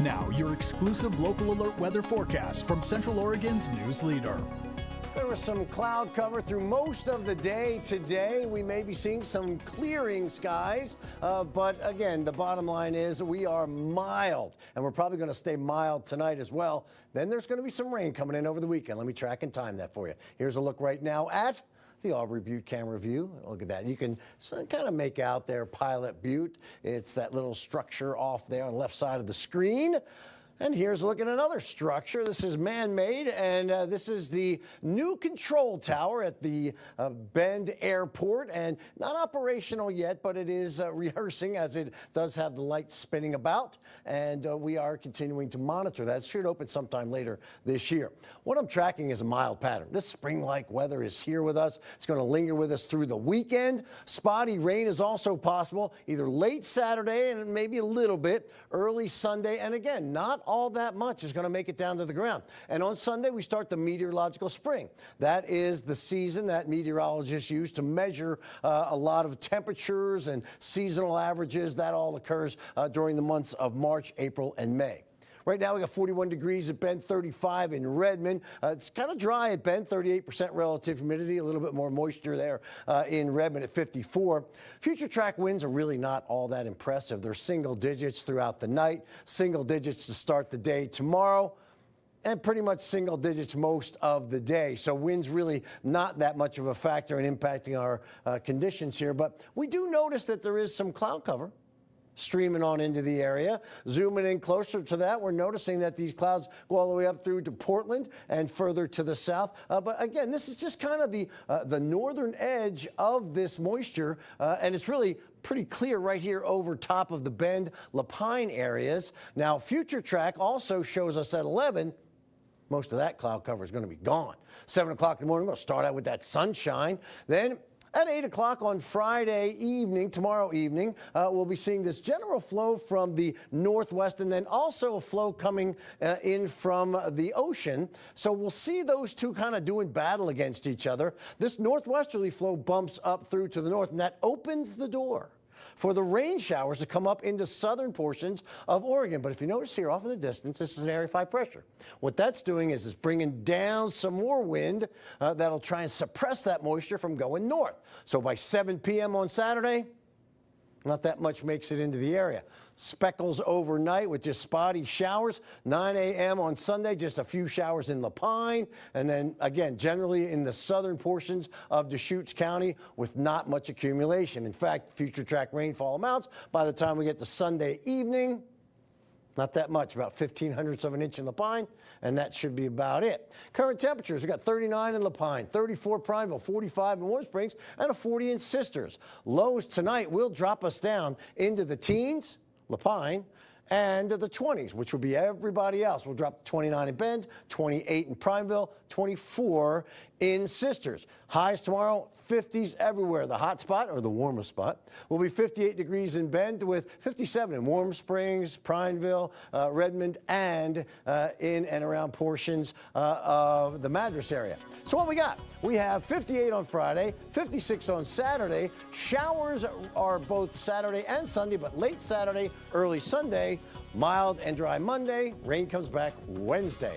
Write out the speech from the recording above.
Now, your exclusive local alert weather forecast from Central Oregon's news leader. There was some cloud cover through most of the day today. We may be seeing some clearing skies, but again, the bottom line is we are mild, and we're probably going to stay mild tonight as well. Then there's going to be some rain coming in over the weekend. Let me track and time that for you. Here's a look right now at the Aubrey Butte camera view. Look at that. You can kind of make out there Pilot Butte. It's that little structure off there on the left side of the screen. And here's a look at another structure. This is man-made, and this is the new control tower at the Bend Airport, and not operational yet, but it is rehearsing as it does have the lights spinning about, and we are continuing to monitor that. It should open sometime later this year. What I'm tracking is a mild pattern. This spring-like weather is here with us. It's going to linger with us through the weekend. Spotty rain is also possible, either late Saturday and maybe a little bit, early Sunday, and again, not all that much is going to make it down to the ground. And on Sunday, we start the meteorological spring. That is the season that meteorologists use to measure a lot of temperatures and seasonal averages. That all occurs during the months of March, April, and May. Right now, we got 41 degrees at Bend, 35 in Redmond. It's kind of dry at Bend, 38% relative humidity, a little bit more moisture there in Redmond at 54. Future track winds are really not all that impressive. They're single digits throughout the night, single digits to start the day tomorrow, and pretty much single digits most of the day. So winds really not that much of a factor in impacting our conditions here. But we do notice that there is some cloud cover streaming on into the area. Zooming in closer to that, we're noticing that these clouds go all the way up through to Portland and further to the south. But again, this is just kind of the northern edge of this moisture, and it's really pretty clear right here over top of the Bend, Lapine areas. Now, Future Track also shows us at 11, most of that cloud cover is going to be gone. 7 o'clock in the morning, we're going to start out with that sunshine. Then at 8 o'clock on Friday evening, tomorrow evening, we'll be seeing this general flow from the northwest and then also a flow coming in from the ocean. So we'll see those two kind of doing battle against each other. This northwesterly flow bumps up through to the north, and that opens the door for the rain showers to come up into southern portions of Oregon. But if you notice here off in the distance, this is an area of high pressure. What that's doing is it's bringing down some more wind that'll try and suppress that moisture from going north. So by 7 p.m. on Saturday, not that much makes it into the area. Speckles overnight with just spotty showers. 9 a.m. on Sunday, just a few showers in Lapine. And then, again, generally in the southern portions of Deschutes County with not much accumulation. In fact, future track rainfall amounts by the time we get to Sunday evening, not that much, about 0.15 of an inch in Lapine, and that should be about it. Current temperatures, we got 39 in Lapine, 34 Prineville, 45 in Warm Springs, and a 40 in Sisters. Lows tonight will drop us down into the teens, Lapine, and the 20s, which will be everybody else. We'll drop to 29 in Bend, 28 in Prineville, 24 in Sisters. Highs tomorrow, 50s everywhere. The hot spot, or the warmest spot, will be 58 degrees in Bend with 57 in Warm Springs, Prineville, Redmond, and in and around portions of the Madras area. So what we got? We have 58 on Friday, 56 on Saturday. Showers are both Saturday and Sunday, but late Saturday, early Sunday. Mild and dry Monday. Rain comes back Wednesday.